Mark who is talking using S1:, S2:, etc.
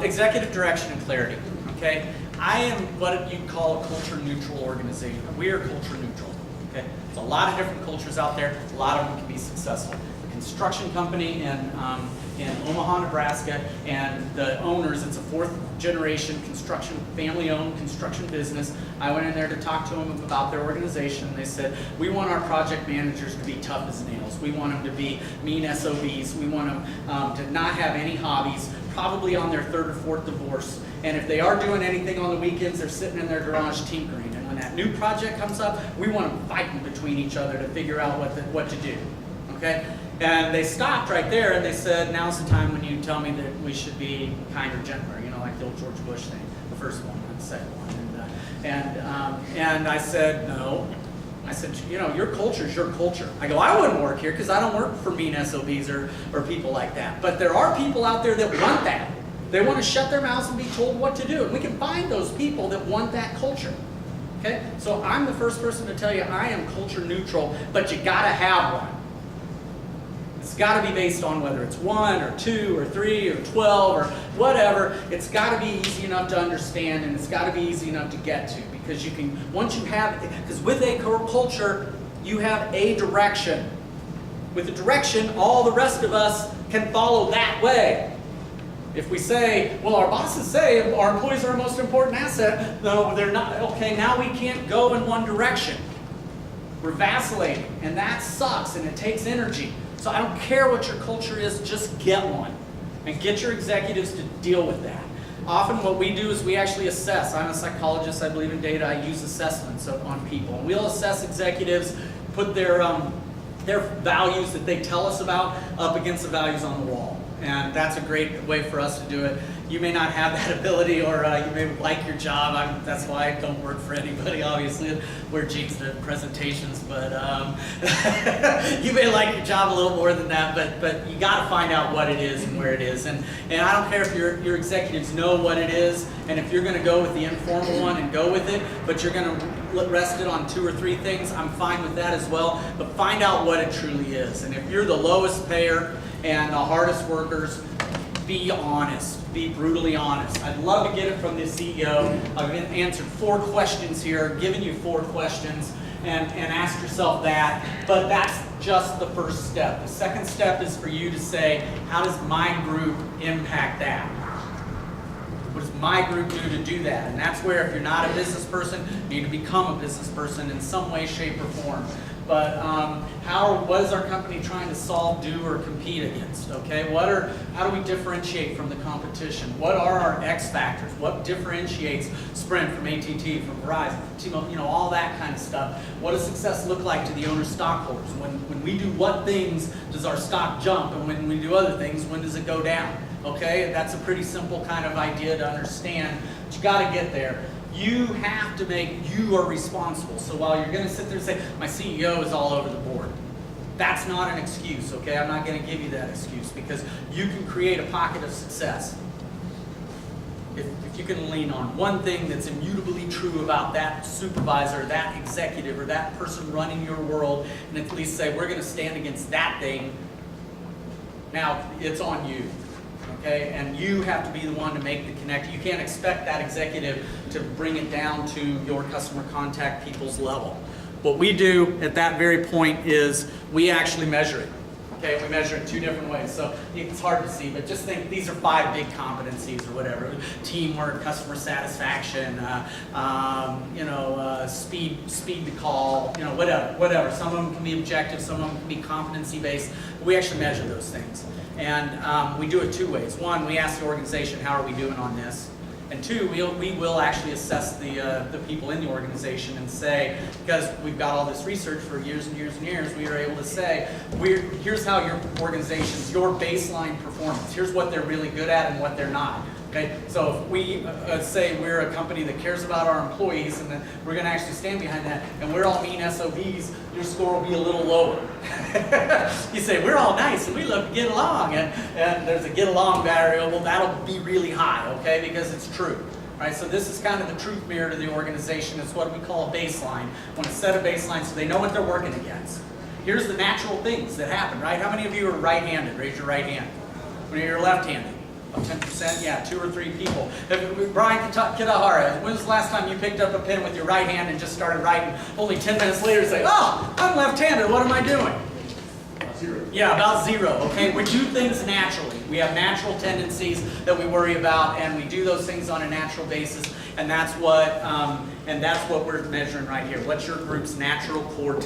S1: Executive direction and clarity, okay? I am what you'd call a culture neutral organization. We are culture neutral, okay? There's a lot of different cultures out there. A lot of them can be successful. A construction company in Omaha, Nebraska, and the owners, it's a fourth generation construction, family owned construction business. I went in there to talk to them about their organization. They said, we want our project managers to be tough as nails. We want them to be mean SOBs. We want them to not have any hobbies, probably on their third or fourth divorce. And if they are doing anything on the weekends, they're sitting in their garage tinkering. And when that new project comes up, we want them fighting between each other to figure out what to do, okay? And they stopped right there and they said, now's the time when you tell me that we should be kind or gentler, you know, like the old George Bush thing, the first one, not the second one. And I said, no. I said, you know, your culture is your culture. I go, I wouldn't work here because I don't work for mean SOBs or people like that. But there are people out there that want that. They want to shut their mouths and be told what to do. And we can find those people that want that culture. Okay? So I'm the first person to tell you I am culture neutral, but you got to have one. It's got to be based on whether it's 1 or 2 or 3 or 12 or whatever. It's got to be easy enough to understand, and it's got to be easy enough to get to. Because you can, once you have, because with a culture, you have a direction. With a direction, all the rest of us can follow that way. If we say, well, our bosses say our employees are our most important asset, no, they're not. Okay, now we can't go in one direction. We're vacillating, and that sucks, and it takes energy. So I don't care what your culture is, just get one. And get your executives to deal with that. Often what we do is we actually assess. I'm a psychologist, I believe in data, I use assessments on people. And we'll assess executives, put their values that they tell us about up against the values on the wall. And that's a great way for us to do it. You may not have that ability, or you may like your job. That's why I don't work for anybody, obviously. Wear jeans to presentations, but you may like your job a little more than that, but you got to find out what it is and where it is. And I don't care if your executives know what it is, and if you're going to go with the informal one and go with it, but you're going to rest it on 2 or 3 things, I'm fine with that as well. But find out what it truly is. And if you're the lowest payer and the hardest workers, be honest. Be brutally honest. I'd love to get it from the CEO. I've answered 4 questions here, given you 4 questions, and asked yourself that. But that's just the first step. The second step is for you to say, how does my group impact that? What does my group do to do that? And that's where, if you're not a business person, you need to become a business person in some way, shape, or form. But what is our company trying to solve, do, or compete against? Okay, how do we differentiate from the competition? What are our X factors? What differentiates Sprint from AT&T, from Verizon, T-Mobile, you know, all that kind of stuff? What does success look like to the owner's stockholders? When we do what things does our stock jump, and when we do other things, when does it go down? Okay, that's a pretty simple kind of idea to understand, but you got to get there. You have to you are responsible. So while you're going to sit there and say, my CEO is all over the board, that's not an excuse, okay? I'm not going to give you that excuse, because you can create a pocket of success. If you can lean on one thing that's immutably true about that supervisor, that executive, or that person running your world, and at least say, we're going to stand against that thing, now it's on you. Okay? And you have to be the one to make the connection. You can't expect that executive to bring it down to your customer contact people's level. What we do at that very point is we actually measure it. Okay? We measure it 2 different ways. So it's hard to see, but just think these are 5 big competencies or whatever. Teamwork, customer satisfaction, speed to call, you know, whatever. Some of them can be objective, some of them can be competency based. We actually measure those things. And we do it 2 ways. 1, we ask the organization, how are we doing on this? And 2, we will actually assess the people in the organization and say, because we've got all this research for years and years and years, we are able to say, here's how your organization's, your baseline performance. Here's what they're really good at and what they're not. Okay? So if we say we're a company that cares about our employees, and that we're going to actually stand behind that, and we're all mean SOBs, your score will be a little lower. You say, we're all nice and we love to get along, and there's a get along variable, that'll be really high, okay, because it's true. Right? So this is kind of the truth mirror to the organization. It's what we call a baseline. I want to set a baseline so they know what they're working against. Here's the natural things that happen, right? How many of you are right-handed? Raise your right hand. How many of you are left-handed? 10%? Yeah, 2 or 3 people. Brian Kitahara, when was the last time you picked up a pen with your right hand and just started writing? Only 10 minutes later say, oh, I'm left-handed, what am I doing?
S2: 0.
S1: Yeah, about 0, okay? We do things naturally. We have natural tendencies that we worry about, and we do those things on a natural basis, and that's what we're measuring right here. What's your group's natural core